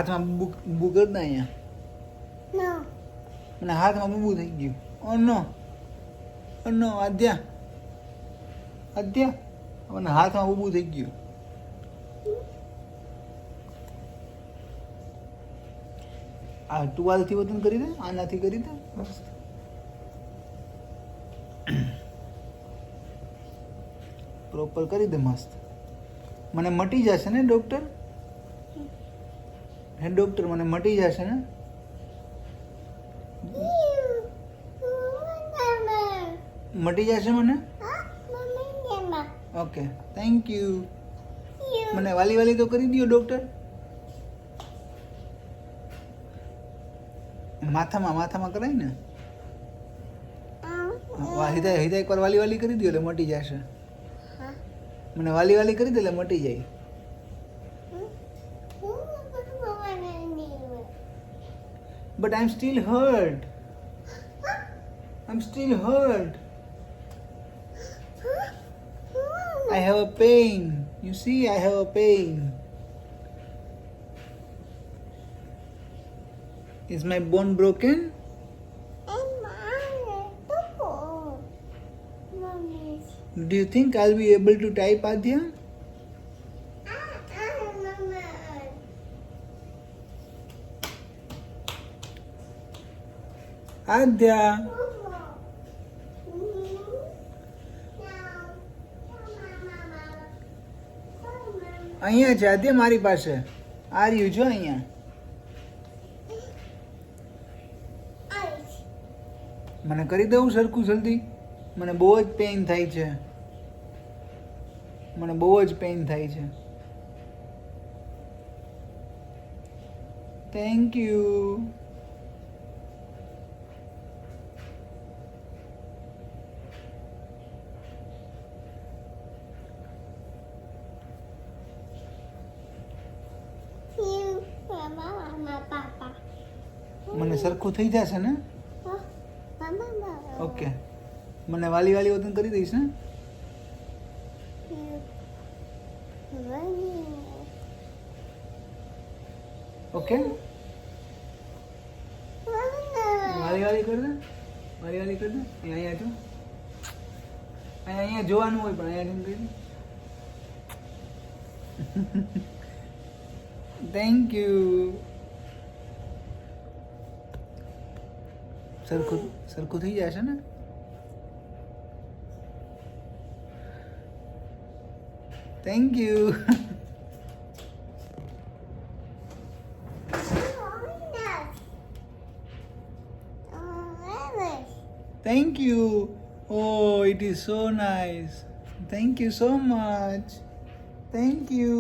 હાથમાં બૂબુ કરી દે અહીંયા. મને હાથમાં બૂબુ થઈ ગયું. ઓ નો, ઓ નો, આદ્યા મને હાથમાં બૂબુ થઈ ગયું. આ ટુવાલથી વતન કરી દે, આનાથી કરી દે. પ્રોપર કરી દે મસ્ત. મને મટી જશે ને ડોક્ટર? હે ડોક્ટર, મને મટી જશે ને? મટી જશે મને? Okay, thank you. મને વાલી તો કરી દો ડોક્ટર. માથામાં કરાય ને? હિદાય એકવાર વાલી કરી દો એટલે મટી જશે. મને વાલી કરી દે એટલે મટી જાય. But I'm still hurt. I have a pain. You see, I have a pain. Is my bone broken? Do you think I'll be able to type, Adya? Adya. અહીંયા છે આદ્યા મારી પાસે. આ રહ્યું જો અહીંયા. મને કરી દઉં સરખું જલ્દી? મને બહુ જ પેઇન થાય છે. Thank you. મને સરખું થઈ જશે ને? ઓકે, મને વાલી વતન કરી દઈશ ને? ઓકે, વાલી કરી દે. અહીંયા જો, અહીંયા જોવાનું હોય પણ અહીંયા કરી દે. Thank you. સરખું થઈ જશે ને? Thank you. Thank you. Oh, it is so nice. Thank you so much. Thank you.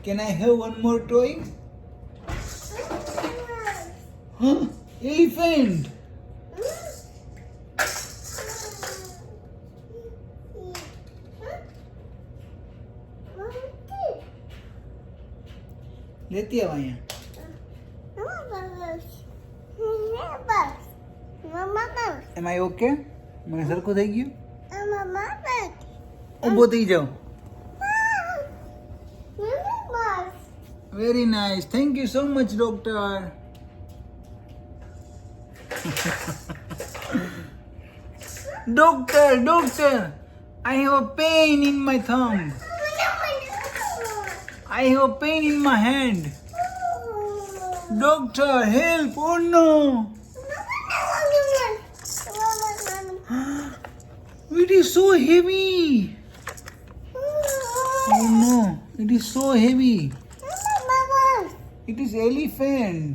Can I have one more toy? Huh? Elephant. લેતી આવ અહીંયા. Am I okay? મને સરખું થઈ ગયું? ઊભો થઈ જાઓ. Very nice. Thank you so much, doctor. Doctor, I have a pain in my thumb. I have a pain in my hand. Doctor, help! Oh no! It is so heavy. Oh no! It is so heavy. It is elephant.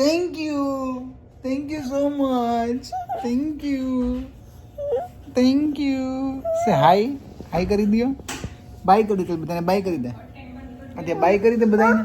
Thank you so much. Thank you. Say hi કરી દો. By કરી દે બધાને. By કરી દે. By કરી દે બધાને.